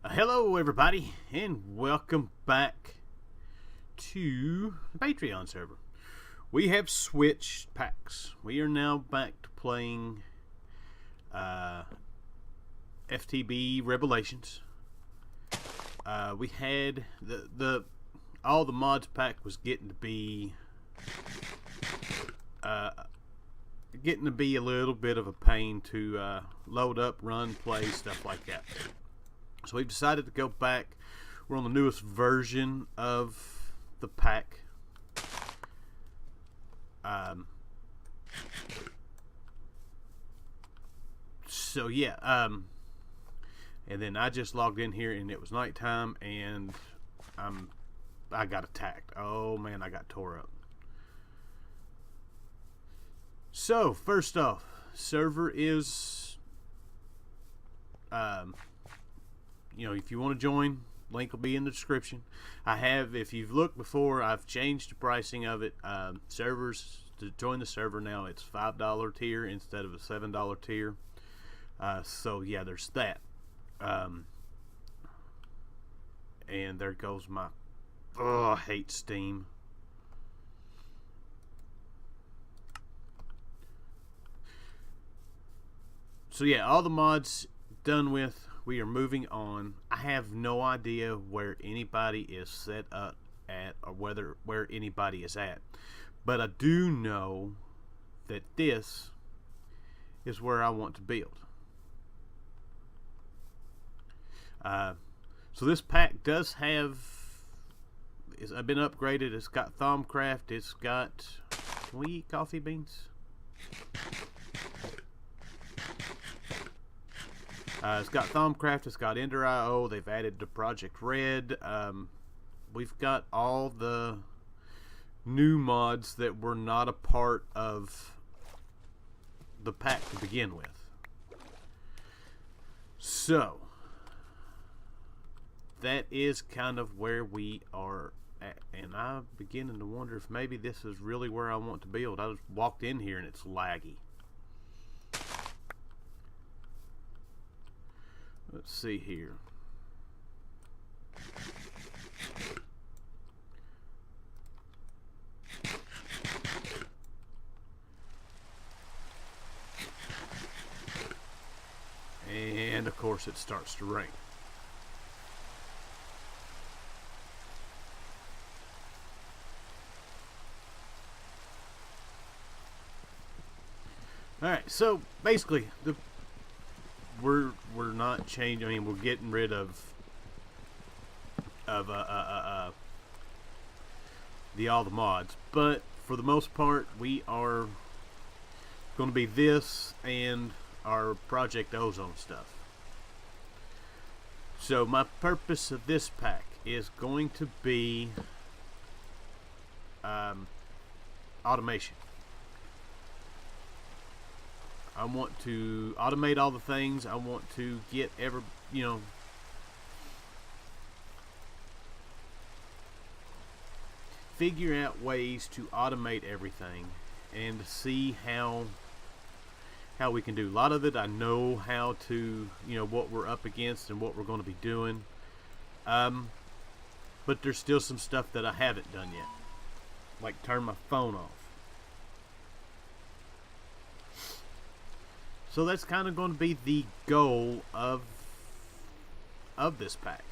Hello everybody and welcome back to the Patreon server. We have switched packs. We are now back to playing FTB Revelations. We had all the mods pack was getting to be a little bit of a pain to load up, run, play, stuff like that. So we've decided to go back. We're on the newest version of the pack. So yeah, and then I just logged in here and it was nighttime and I got attacked. Oh man, I got tore up. So first off, server is if you want to join, link will be in the description. If you've looked before, I've changed the pricing of it. Servers, to join the server now, it's $5 tier instead of a $7 tier. So yeah, there's that. And there goes my, I hate Steam. So yeah, all the mods done with. We are moving on. I have no idea where anybody is set up at or where anybody is at. But I do know that this is where I want to build. So this pack does have, I've been upgraded. It's got Thaumcraft. It's got, can we eat coffee beans? It's got Thaumcraft, it's got Ender.io, they've added to Project Red. We've got all the new mods that were not a part of the pack to begin with. So, that is kind of where we are at. And I'm beginning to wonder if maybe this is really where I want to build. I just walked in here and it's laggy. Let's see here. And of course it starts to rain. Alright, so basically we're not changing. I mean, we're getting rid of all the mods, but for the most part, we are going to be this and our Project Ozone stuff. So my purpose of this pack is going to be automation. I want to automate all the things. I want to get figure out ways to automate everything and to see how we can do. A lot of it I know how to, what we're up against and what we're going to be doing. But there's still some stuff that I haven't done yet. Like turn my phone off. So that's kind of going to be the goal of this pack.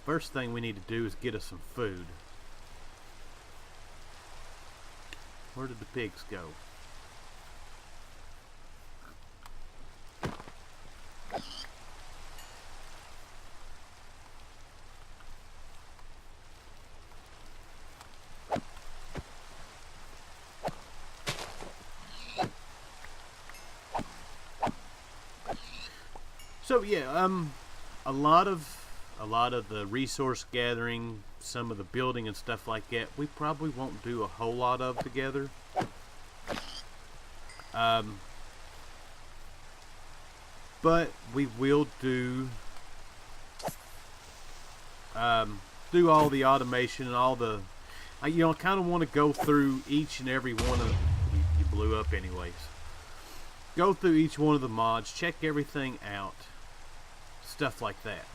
First thing we need to do is get us some food. Where did the pigs go? So yeah, a lot of the resource gathering, some of the building and stuff like that, we probably won't do a whole lot of together. But we will do all the automation and all the. I kind of want to go through each and every one of. You blew up anyways. Go through each one of the mods, check everything out, stuff like that.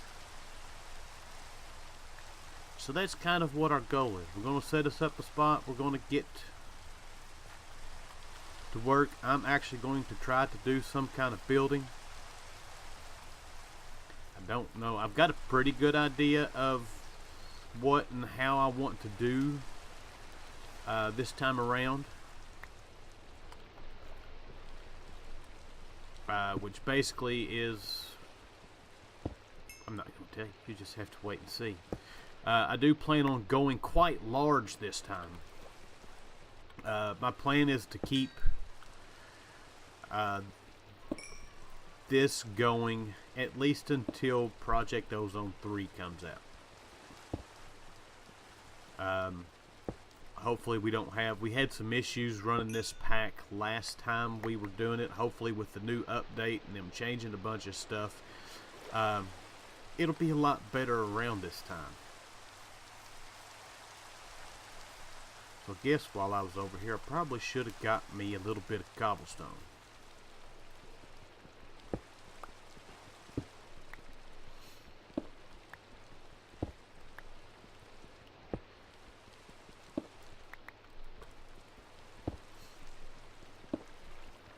So that's kind of what our goal is. We're going to set us up a spot. We're going to get to work. I'm actually going to try to do some kind of building. I don't know. I've got a pretty good idea of what and how I want to do this time around. Which basically is, I'm not going to tell you. You just have to wait and see. I do plan on going quite large this time. My plan is to keep this going at least until Project Ozone 3 comes out. Hopefully we had some issues running this pack last time we were doing it. Hopefully with the new update and them changing a bunch of stuff, it'll be a lot better around this time. So I guess while I was over here, I probably should have got me a little bit of cobblestone.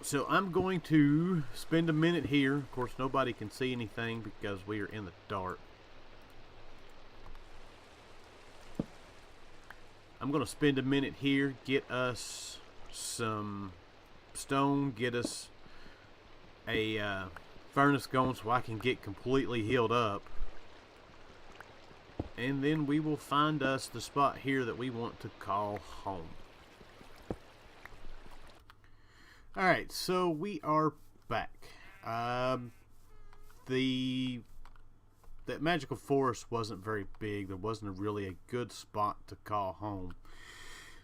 So I'm going to spend a minute here. Of course, nobody can see anything because we are in the dark. I'm going to spend a minute here, get us some stone, get us a furnace going so I can get completely healed up. And then we will find us the spot here that we want to call home. Alright, so we are back. That magical forest wasn't very big. There wasn't really a good spot to call home.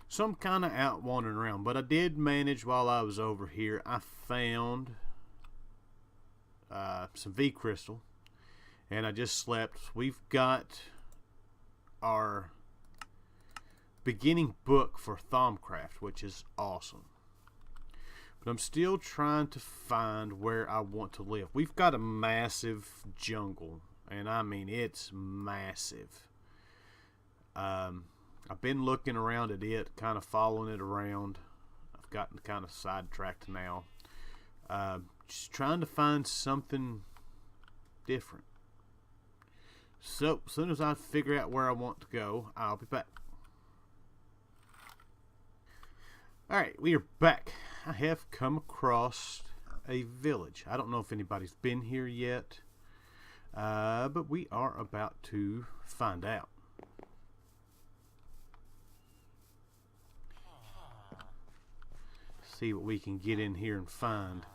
So I'm kind of out wandering around. But I did manage while I was over here. I found some V crystal. And I just slept. We've got our beginning book for Thaumcraft, which is awesome. But I'm still trying to find where I want to live. We've got a massive jungle. And I mean, it's massive. I've been looking around at it, kind of following it around. I've gotten kind of sidetracked now. Just trying to find something different. So, as soon as I figure out where I want to go, I'll be back. Alright, we are back. I have come across a village. I don't know if anybody's been here yet. But we are about to find out. See what we can get in here and find.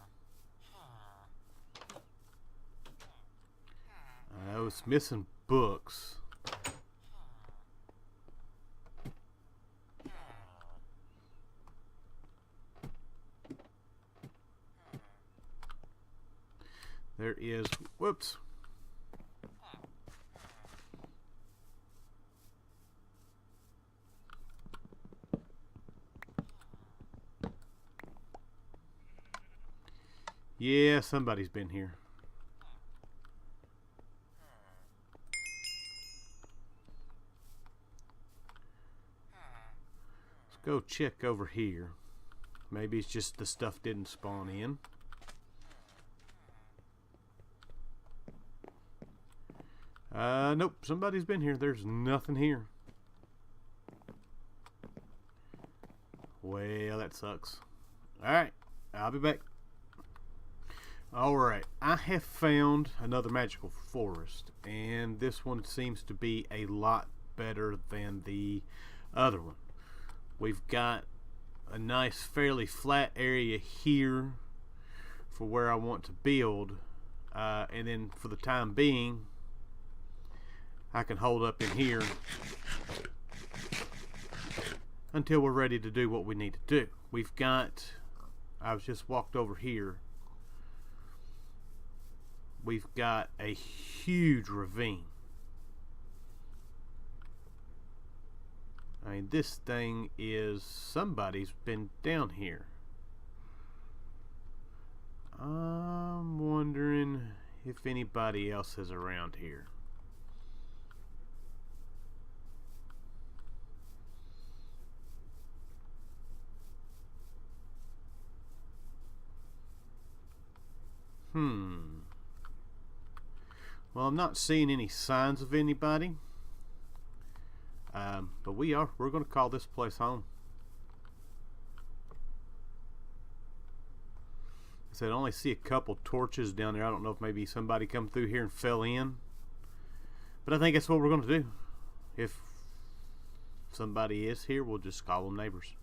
I was missing books. There is, whoops. Yeah, somebody's been here. Let's go check over here. Maybe it's just the stuff didn't spawn in. Nope, somebody's been here. There's nothing here. Well, that sucks. Alright, I'll be back. Alright, I have found another magical forest, and this one seems to be a lot better than the other one. We've got a nice, fairly flat area here for where I want to build, and then for the time being, I can hold up in here until we're ready to do what we need to do. We've got, I was just walked over here. We've got a huge ravine. I mean, this thing is, somebody's been down here. I'm wondering if if anybody else is around here. Well, I'm not seeing any signs of anybody. But we're going to call this place home. I said I only see a couple torches down there. I don't know if maybe somebody come through here and fell in. But I think that's what we're going to do. If somebody is here, we'll just call them neighbors.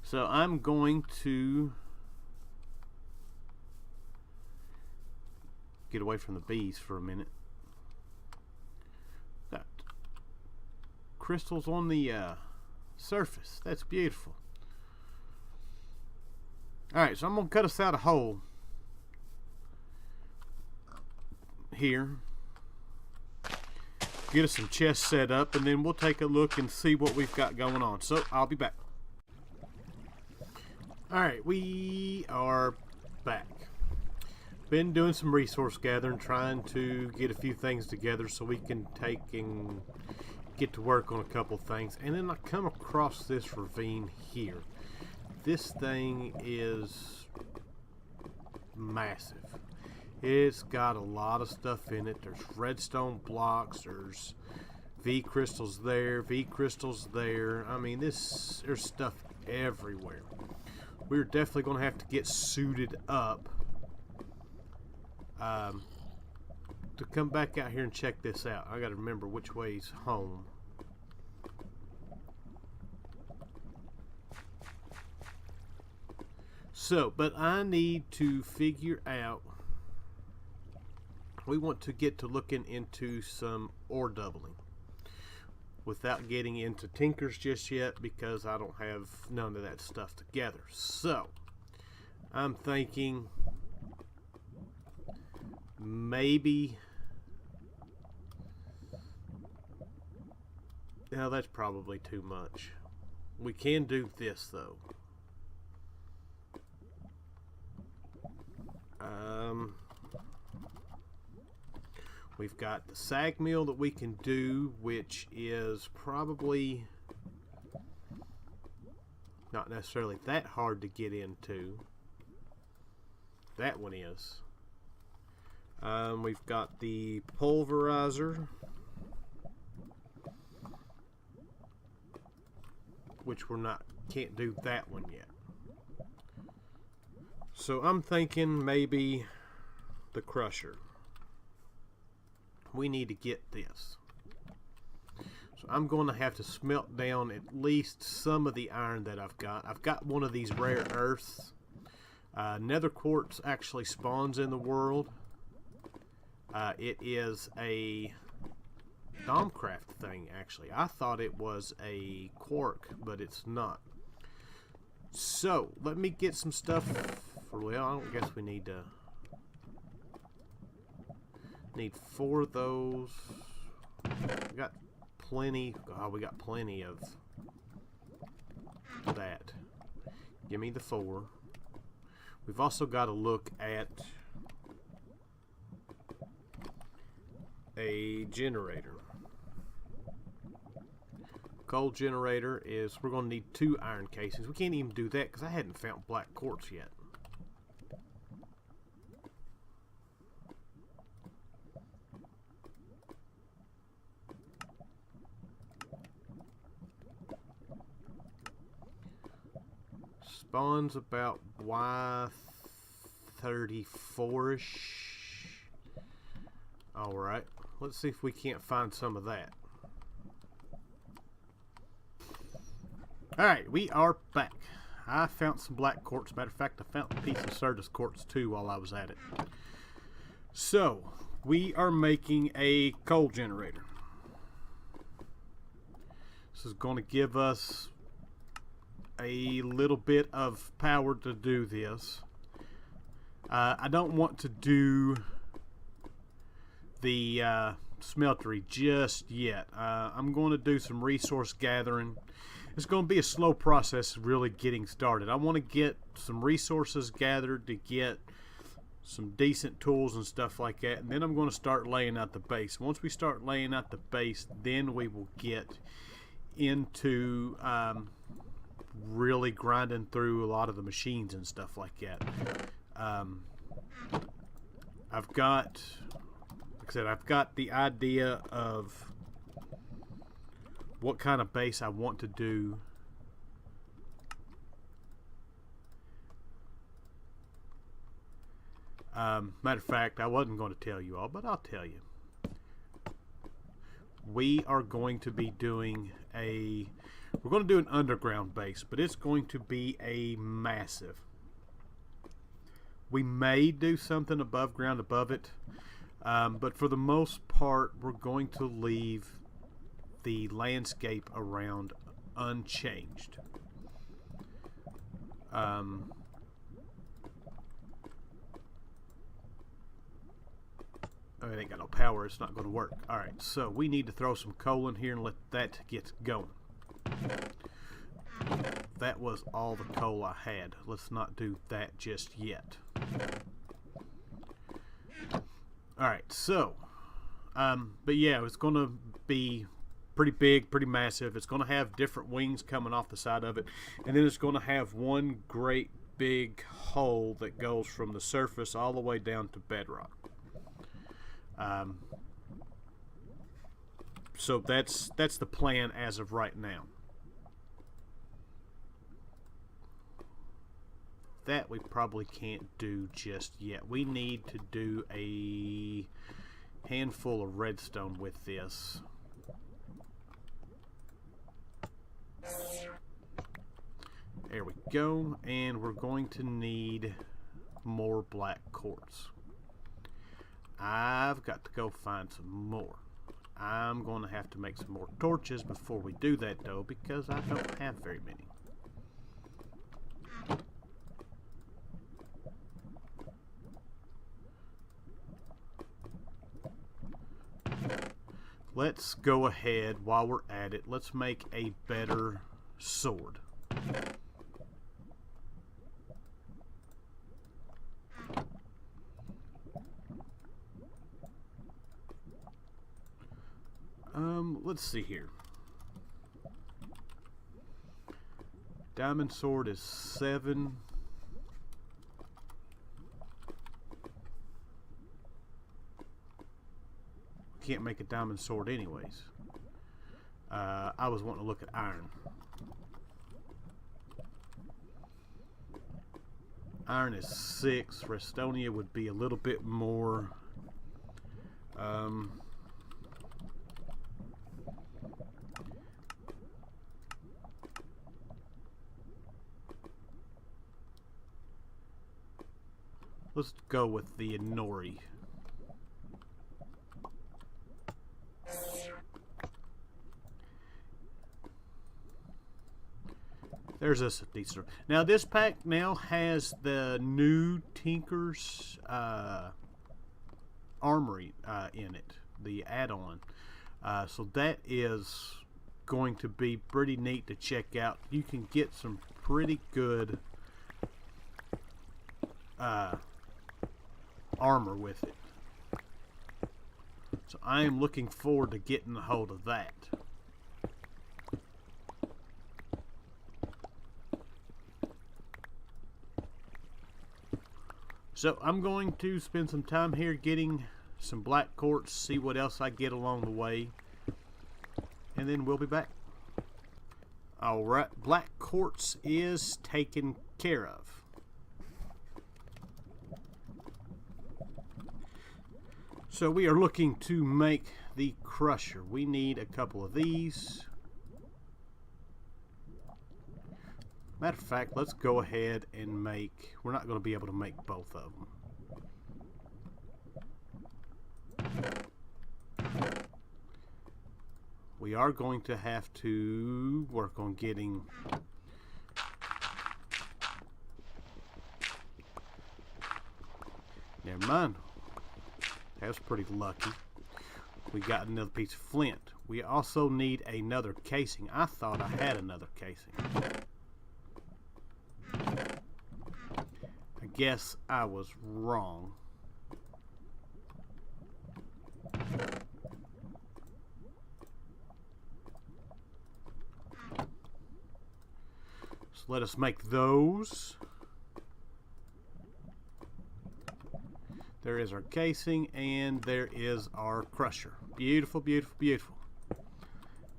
So I'm going to get away from the bees for a minute. Got crystals on the surface. That's beautiful. Alright, so I'm going to cut us out a hole here. Get us some chests set up, and then we'll take a look and see what we've got going on. So, I'll be back. Alright, we are back. Been doing some resource gathering, trying to get a few things together so we can take and get to work on a couple things. And then I come across this ravine here. This thing is massive. It's got a lot of stuff in it. There's redstone blocks, there's V crystals there, V crystals there. I mean, there's stuff everywhere. We're definitely going to have to get suited up to come back out here and check this out. I got to remember which way's home. So, but I need to figure out, we want to get to looking into some ore doubling without getting into tinkers just yet, because I don't have none of that stuff together. So I'm thinking maybe, now that's probably too much. We can do this though. We've got the sag mill that we can do, which is probably not necessarily that hard to get into. That one is. We've got the pulverizer, which can't do that one yet. So I'm thinking maybe the crusher. We need to get this. So I'm going to have to smelt down at least some of the iron that I've got. I've got one of these rare earths. Nether quartz actually spawns in the world. It is a Domcraft thing, actually. I thought it was a quark, but it's not. So let me get some stuff. Well, I don't guess we need 4 of those. We got plenty. Oh, we got plenty of that. Give me the 4. We've also got to look at a generator. Coal generator is, we're going to need 2 iron casings. We can't even do that because I hadn't found black quartz yet. Spawns about Y34-ish. Alright, let's see if we can't find some of that. Alright, we are back. I found some black quartz. Matter of fact, I found a piece of Certus quartz too while I was at it. So, we are making a coal generator. This is going to give us a little bit of power to do this. I don't want to do the smeltery just yet. I'm going to do some resource gathering, it's going to be a slow process really getting started. I want to get some resources gathered to get some decent tools and stuff like that, and then I'm going to start laying out the base. Once we start laying out the base, then we will get into really grinding through a lot of the machines and stuff like that. I've got, like I said, I've got the idea of what kind of base I want to do. Matter of fact, I wasn't going to tell you all, but I'll tell you. We are going to be doing we're going to do an underground base, but it's going to be a massive. We may do something above ground above it, but for the most part, we're going to leave the landscape around unchanged. Oh, it ain't got no power, it's not going to work. Alright, so we need to throw some coal in here and let that get going. That was all the coal I had. Let's not do that just yet. Alright, so but yeah, it's going to be pretty big, pretty massive. It's going to have different wings coming off the side of it, and then it's going to have one great big hole that goes from the surface all the way down to bedrock. So that's the plan as of right now. That we probably can't do just yet. We need to do a handful of redstone with this. There we go, and we're going to need more black quartz. I've got to go find some more. I'm going to have to make some more torches before we do that, though, because I don't have very many. Let's go ahead, while we're at it, let's make a better sword. Let's see here. Diamond sword is 7. Can't make a diamond sword anyways. I was wanting to look at iron. Iron is 6. Restonia would be a little bit more. Let's go with the Nori. There's this decent. Now this pack now has the new Tinker's Armory in it, the add-on. So that is going to be pretty neat to check out. You can get some pretty good armor with it. So I am looking forward to getting a hold of that. So I'm going to spend some time here getting some black quartz, see what else I get along the way, and then we'll be back. Alright, black quartz is taken care of. So we are looking to make the crusher. We need a couple of these. Matter of fact, let's go ahead and make, we're not going to be able to make both of them. We are going to have to work on getting never mind. That was pretty lucky. We got another piece of flint. We also need another casing. I thought I had another casing. I guess I was wrong. So let us make those. There is our casing, and there is our crusher. Beautiful, beautiful, beautiful.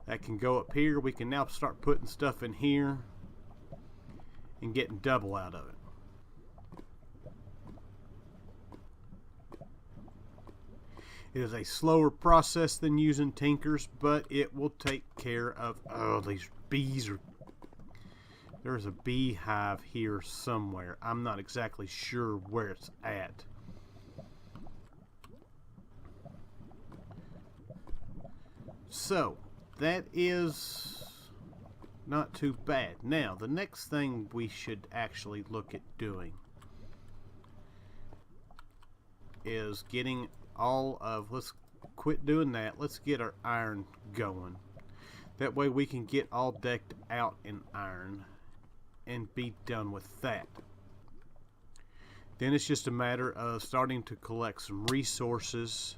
That can go up here. We can now start putting stuff in here and getting double out of it. It is a slower process than using Tinkers, but it will take care of... Oh, these bees are... There's a beehive here somewhere. I'm not exactly sure where it's at. So, that is not too bad. Now, the next thing we should actually look at doing is getting all of... Let's quit doing that. Let's get our iron going. That way we can get all decked out in iron and be done with that. Then it's just a matter of starting to collect some resources.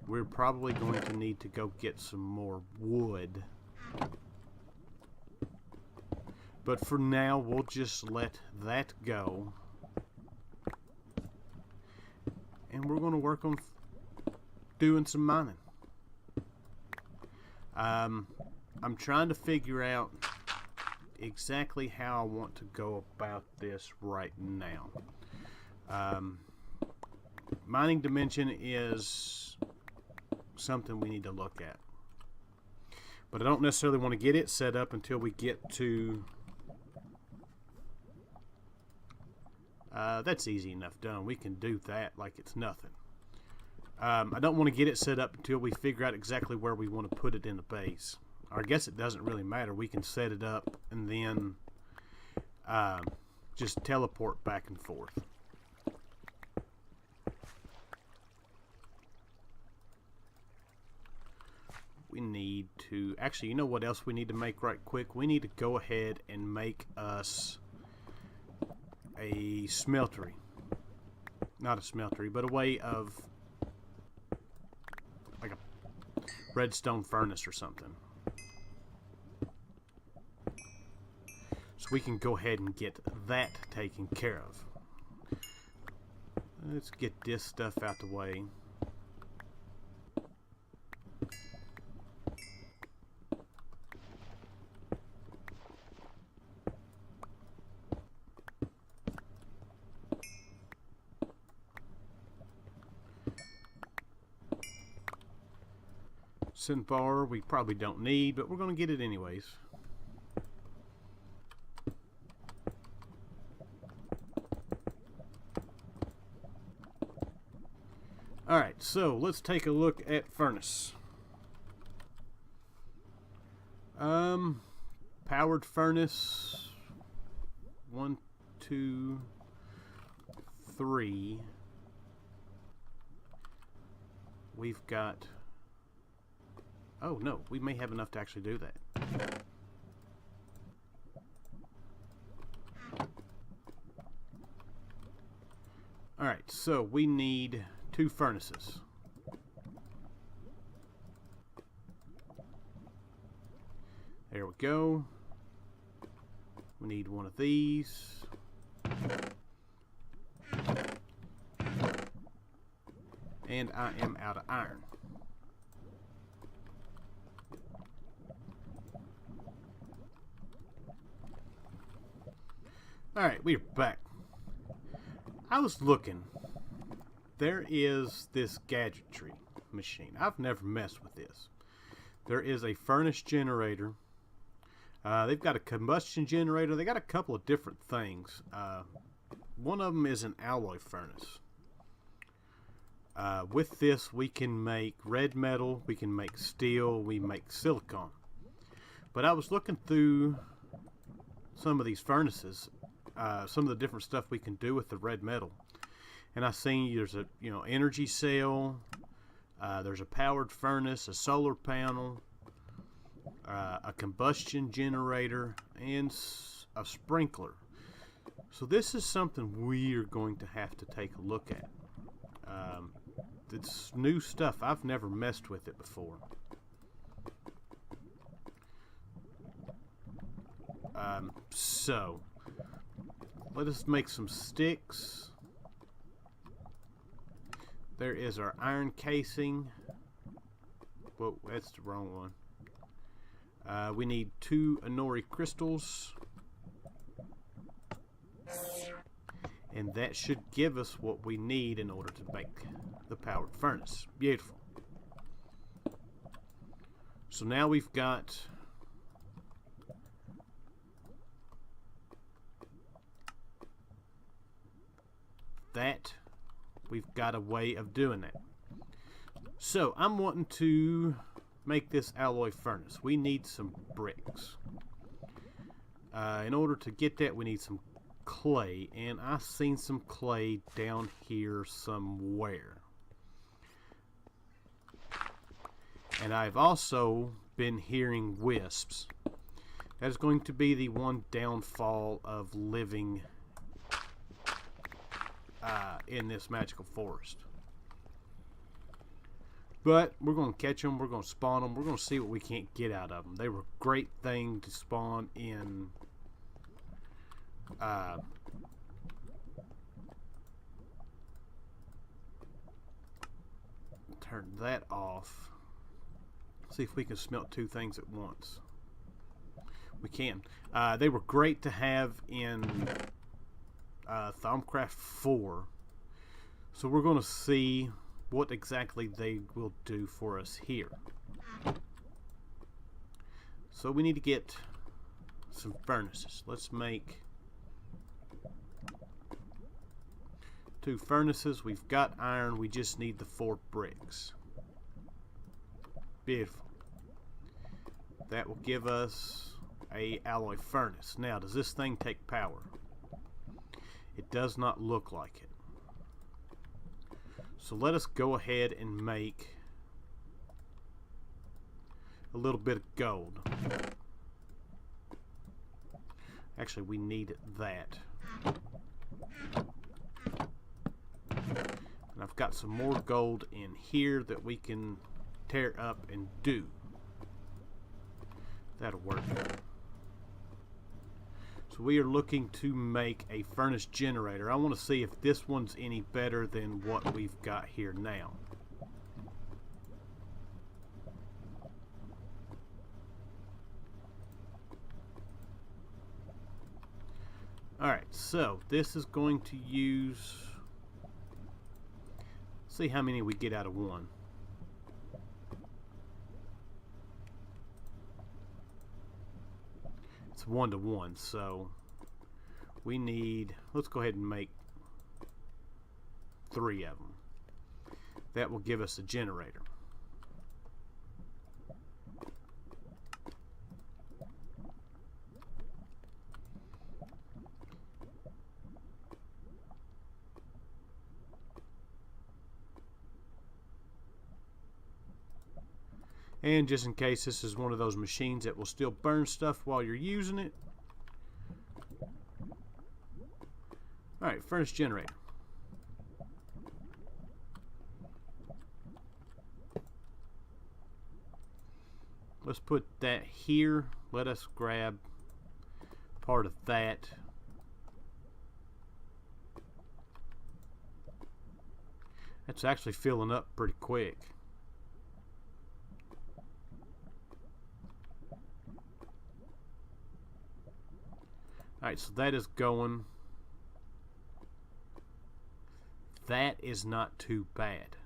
We're probably going to need to go get some more wood. But for now, we'll just let that go. And we're going to work on doing some mining. I'm trying to figure out exactly how I want to go about this right now. Mining dimension is something we need to look at, but I don't necessarily want to get it set up until we get to that's easy enough done. We can do that like it's nothing. I don't want to get it set up until we figure out exactly where we want to put it in the base. Or I guess it doesn't really matter. We can set it up and then just teleport back and forth. We need to... Actually, you know what else we need to make right quick? We need to go ahead and make us a smeltery. Not a smeltery, but a way of... like a redstone furnace or something. So we can go ahead and get that taken care of. Let's get this stuff out the way. Synthbar we probably don't need, but we're going to get it anyways. Alright, so let's take a look at furnace. Powered furnace 1, 2, 3. We've got... Oh no, we may have enough to actually do that. Alright, so we need 2 furnaces. There we go. We need one of these. And I am out of iron. Alright, we're back. I was looking. There is this gadgetry machine. I've never messed with this. There is a furnace generator. They've got a combustion generator. They got a couple of different things. One of them is an alloy furnace. With this, we can make red metal, we can make steel, we make silicon. But I was looking through some of these furnaces, some of the different stuff we can do with the red metal, and I seen there's a energy cell, There's a powered furnace, a solar panel, a combustion generator, and a sprinkler. So this is something we are going to have to take a look at. It's new stuff. I've never messed with it before. So let us make some sticks. There is our iron casing. Whoa, that's the wrong one. We need 2 Inori crystals. And that should give us what we need in order to make the powered furnace. Beautiful. So now we've got that. We've got a way of doing that. So I'm wanting to make this alloy furnace. We need some bricks. In order to get that, we need some clay, and I've seen some clay down here somewhere. And I've also been hearing wisps. That is going to be the one downfall of living in this magical forest. But we're going to catch them, we're going to spawn them, we're going to see what we can't get out of them. They were a great thing to spawn in turn that off. See if we can smelt 2 things at once. We can. They were great to have in Thaumcraft 4. So we're going to see what exactly they will do for us here. So we need to get some furnaces. Let's make 2 furnaces. We've got iron. We just need the 4 bricks. Beautiful. That will give us a alloy furnace. Now, does this thing take power? It does not look like it. So let us go ahead and make a little bit of gold. Actually, we need that. And I've got some more gold in here that we can tear up and do. That'll work. So we are looking to make a furnace generator. I want to see if this one's any better than what we've got here now. Alright, so this is going to use... see how many we get out of one. It's 1 to 1, so we need, let's go ahead and make 3 of them. That will give us a generator. And just in case this is one of those machines that will still burn stuff while you're using it. Alright, furnace generator. Let's put that here. Let us grab part of that. That's actually filling up pretty quick. Alright, so that is going. That is not too bad.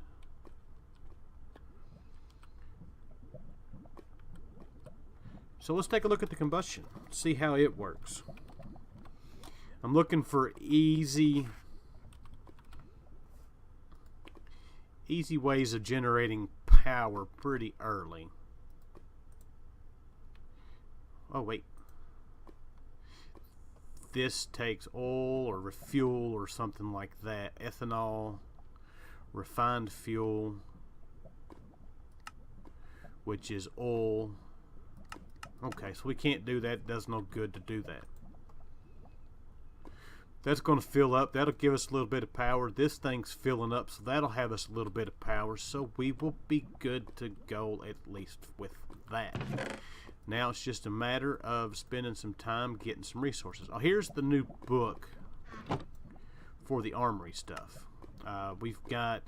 So let's take a look at the combustion. See how it works. I'm looking for easy ways of generating power pretty early. Oh, wait. This takes oil or refuel or something like that. Ethanol, refined fuel. which is oil. Okay, so we can't do that. It does no good to do that. That's going to fill up. That'll give us a little bit of power. This thing's filling up, so that'll have us a little bit of power. So we will be good to go, at least with that. Now it's just a matter of spending some time getting some resources. Oh, here's the new book for the armory stuff. We've got...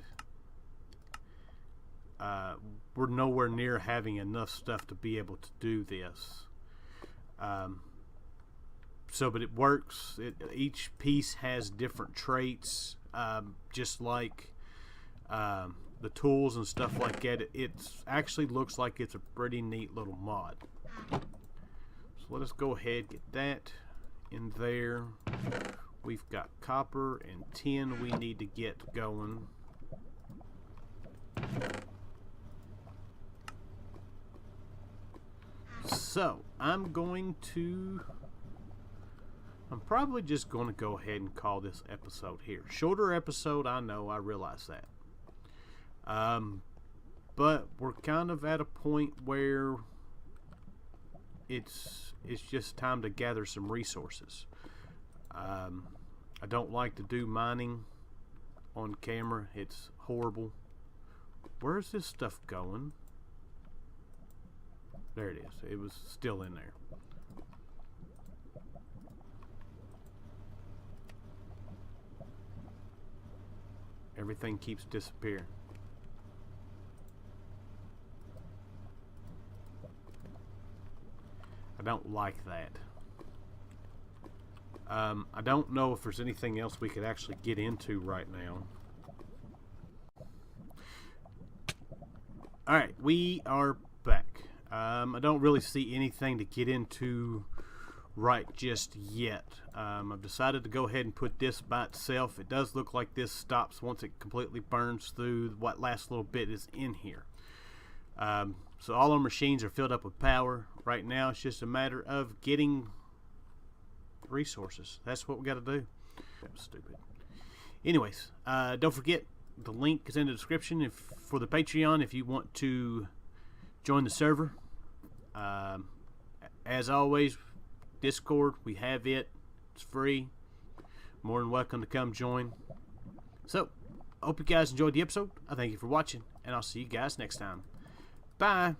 we're nowhere near having enough stuff to be able to do this. But it works. Each piece has different traits, just like the tools and stuff like that. It actually looks like it's a pretty neat little mod. So let us go ahead and get that in there. We've got copper and tin we need to get going. So I'm probably just going to go ahead and call this episode here. Shorter episode, I know, I realize that. But we're kind of at a point where it's just time to gather some resources. I don't like to do mining on camera. It's horrible. Where's this stuff going? There it is. It was still in there. Everything keeps disappearing. I don't like that. I don't know if there's anything else we could actually get into right now. Alright, we are back. I don't really see anything to get into right just yet. I've decided to go ahead and put this by itself. It does look like this stops once it completely burns through what last little bit is in here. So all our machines are filled up with power. Right now it's just a matter of getting resources. That's what we got to do. That was stupid. Anyways, don't forget the link is in the description for the Patreon if you want to join the server. As always, Discord, we have it. It's free. More than welcome to come join. So, I hope you guys enjoyed the episode. I thank you for watching, and I'll see you guys next time. Bye.